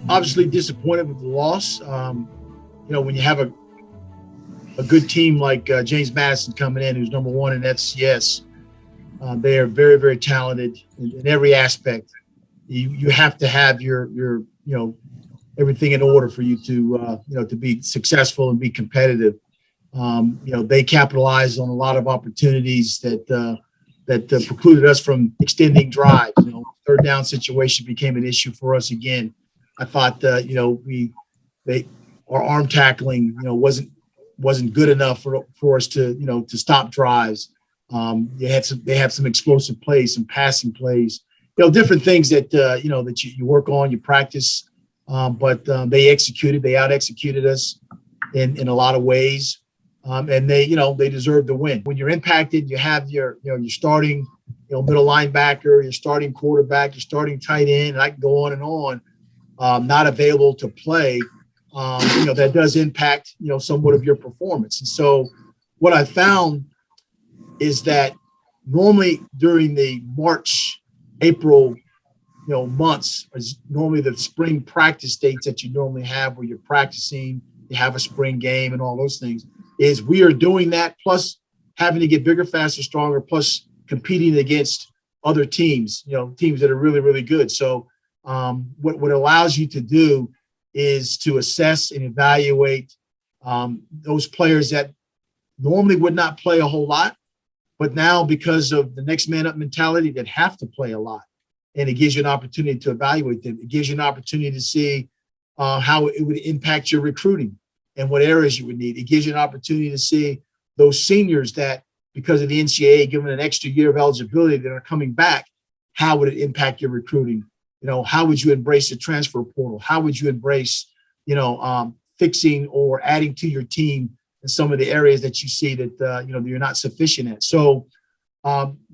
Obviously disappointed with the loss. When you have a good team like James Madison coming in, who's number one in FCS, they are very, very talented in every aspect. You have to have your everything in order for you to be successful and be competitive. They capitalized on a lot of opportunities that precluded us from extending drives. Third down situation became an issue for us again. I thought our arm tackling wasn't good enough for us to stop drives. They had some explosive plays, some passing plays, different things that that you work on, you practice. But they out executed us in a lot of ways. And they deserve the win. When you're impacted, you have your starting, middle linebacker, your starting quarterback, your starting tight end, and I can go on and on, not available to play. That does impact, somewhat of your performance. And so what I found is that normally during the March, April, months is normally the spring practice dates that you normally have where you're practicing, you have a spring game and all those things, is we are doing that, plus having to get bigger, faster, stronger, plus competing against other teams, teams that are really, really good. So what allows you to do is to assess and evaluate those players that normally would not play a whole lot, but now because of the next man up mentality that have to play a lot. And it gives you an opportunity to evaluate them. It gives you an opportunity to see how it would impact your recruiting and what areas you would need. It gives you an opportunity to see those seniors that, because of the NCAA given an extra year of eligibility that are coming back, how would it impact your recruiting? How would you embrace the transfer portal? How would you embrace, fixing or adding to your team in some of the areas that you see that, you're not sufficient at? So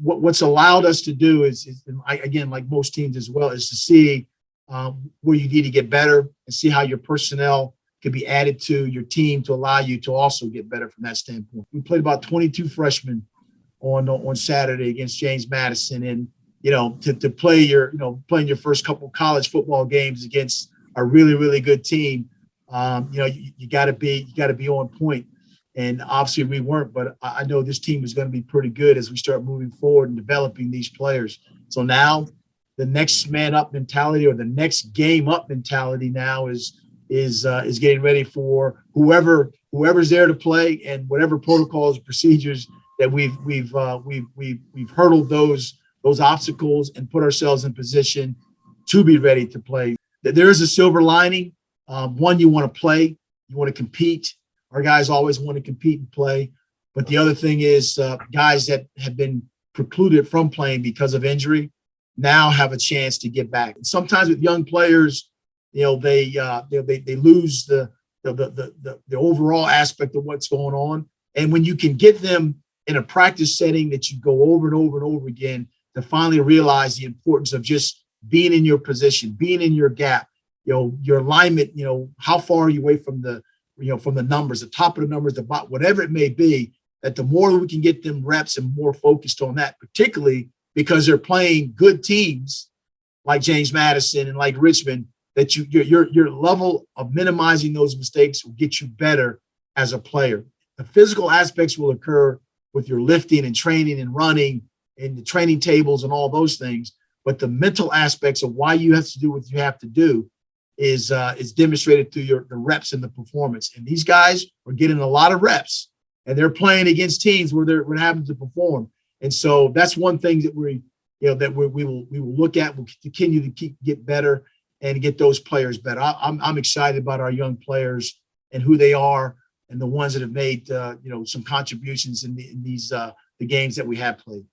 what's allowed us to do is again, like most teams as well, is to see where you need to get better and see how your personnel could be added to your team to allow you to also get better from that standpoint. We played about 22 freshmen on Saturday against James Madison, and to play playing your first couple college football games against a really, really good team, you got to be on point. And obviously we weren't, but I know this team is going to be pretty good as we start moving forward and developing these players. So now the next man up mentality, or the next game up mentality, now is getting ready for whoever's there to play, and whatever protocols, procedures that we've hurdled those obstacles and put ourselves in position to be ready to play. There is a silver lining. One, you want to play, you want to compete. Our guys always want to compete and play. But the other thing is guys that have been precluded from playing because of injury now have a chance to get back. And sometimes with young players, they lose the overall aspect of what's going on. And when you can get them in a practice setting that you go over and over and over again, to finally realize the importance of just being in your position, being in your gap, your alignment, how far are you away from the numbers, the top of the numbers, the bottom, whatever it may be, that the more we can get them reps and more focused on that, particularly because they're playing good teams like James Madison and like Richmond, that your level of minimizing those mistakes will get you better as a player. The physical aspects will occur with your lifting and training and running and the training tables and all those things, but the mental aspects of why you have to do what you have to do is demonstrated through the reps and the performance. And these guys are getting a lot of reps, and they're playing against teams where we're having to perform. And so that's one thing that we will look at. We'll continue to get better and get those players better. I'm excited about our young players and who they are, and the ones that have made some contributions in the games that we have played.